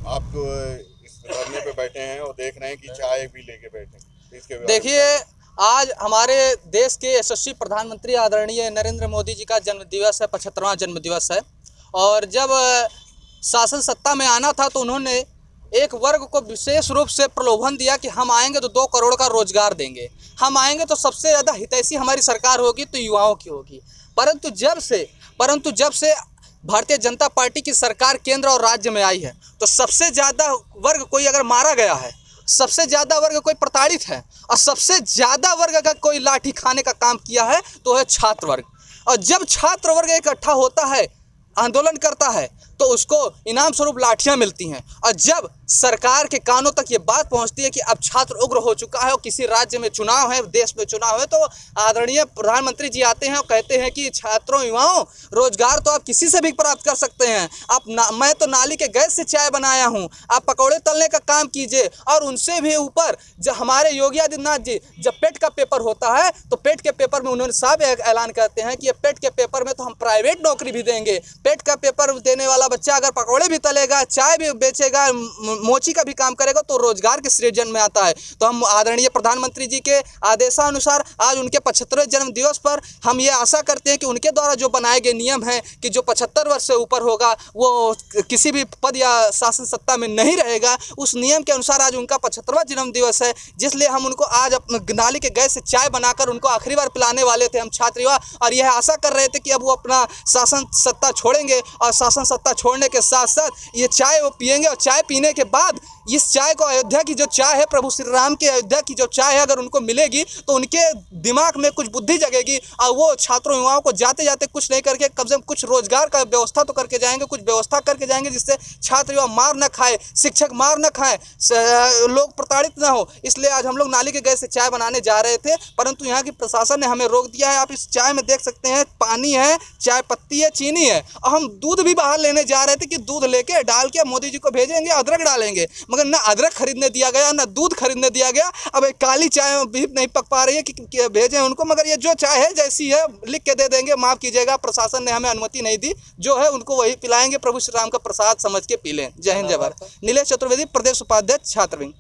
आप तो इस धरने पे बैठे हैं और देख रहे हैं कि चाय भी लेके बैठे, इसके बारे में देखिए, आज हमारे देश के यशस्वी प्रधानमंत्री आदरणीय नरेंद्र मोदी जी का जन्मदिवस है, 75वां जन्मदिवस है। और जब शासन सत्ता में आना था तो उन्होंने एक वर्ग को विशेष रूप से प्रलोभन दिया कि हम आएंगे तो 2 करोड़ का रोजगार देंगे, हम आएंगे तो सबसे ज़्यादा हितैषी हमारी सरकार होगी तो युवाओं की होगी। परंतु जब से भारतीय जनता पार्टी की सरकार केंद्र और राज्य में आई है तो सबसे ज़्यादा वर्ग कोई अगर मारा गया है, सबसे ज़्यादा वर्ग कोई प्रताड़ित है और सबसे ज़्यादा वर्ग अगर कोई लाठी खाने का काम किया है तो है छात्र वर्ग। और जब छात्र वर्ग इकट्ठा होता है, आंदोलन करता है, तो उसको इनाम स्वरूप लाठियां मिलती हैं। और जब सरकार के कानों तक ये बात पहुंचती है कि अब छात्र उग्र हो चुका है और किसी राज्य में चुनाव है, देश में चुनाव है, तो आदरणीय प्रधानमंत्री जी आते हैं और कहते हैं कि छात्रों, युवाओं, रोजगार तो आप किसी से भी प्राप्त कर सकते हैं। मैं तो नाली के गैस से चाय बनाया हूं, आप पकौड़े तलने का काम कीजिए। और उनसे भी ऊपर जब हमारे योगी आदित्यनाथ जी जब पेट का पेपर होता है तो पेट के पेपर में उन्होंने साफ ऐलान करते हैं कि ये पेट के पेपर में तो हम प्राइवेट नौकरी भी देंगे। पेट का पेपर देने वाला बच्चा अगर पकौड़े भी तलेगा, चाय भी बेचेगा, मोची का भी काम करेगा तो रोजगार के सृजन में आता है। तो हम आदरणीय प्रधानमंत्री जी के आदेशानुसार आज उनके 75वें जन्म दिवस पर हम ये आशा करते हैं कि उनके द्वारा जो बनाए गए नियम हैं कि जो 75 वर्ष से ऊपर होगा वो किसी भी पद या शासन सत्ता में नहीं रहेगा, उस नियम के अनुसार आज उनका 75वां जन्म दिवस है, जिसलिए हम उनको आज अपने नाली के गैस से चाय बनाकर उनको आखिरी बार पिलाने वाले थे हम छात्र युवा। और यह आशा कर रहे थे कि अब वो अपना शासन सत्ता छोड़ेंगे और शासन सत्ता छोड़ने के साथ साथ ये चाय वो पिएंगे। और चाय पीने के बाद इस चाय को, अयोध्या की जो चाय है, प्रभु श्री राम के अयोध्या की जो चाय है, अगर उनको मिलेगी तो उनके दिमाग में कुछ बुद्धि जगेगी और वो छात्रों युवाओं को जाते जाते कुछ नहीं करके कम से कम कुछ रोजगार का व्यवस्था तो करके जाएंगे, कुछ व्यवस्था करके जाएंगे जिससे छात्र युवा मार न खाए, शिक्षक मार न खाए, लोग प्रताड़ित ना हो। इसलिए आज हम लोग नाली के गैस से चाय बनाने जा रहे थे, परंतु यहाँ की प्रशासन ने हमें रोक दिया है। आप इस चाय में देख सकते हैं पानी है, चाय पत्ती है, चीनी है। और हम दूध भी बाहर लेने जा रहे थे कि दूध लेके डाल के मोदी जी को भेजेंगे, अदरक डालेंगे, मगर ना अदरक खरीदने दिया गया, ना दूध खरीदने दिया गया। अब एक काली चाय भी नहीं पक पा रही है कि भेजें उनको, मगर ये जो चाय है जैसी है लिख के दे देंगे, माफ़ कीजिएगा, प्रशासन ने हमें अनुमति नहीं दी, जो है उनको वही पिलाएंगे, प्रभु श्री राम का प्रसाद समझ के पी लें। जय हिंद, जय भारत। नीलेश चतुर्वेदी, प्रदेश उपाध्यक्ष, छात्र विंग।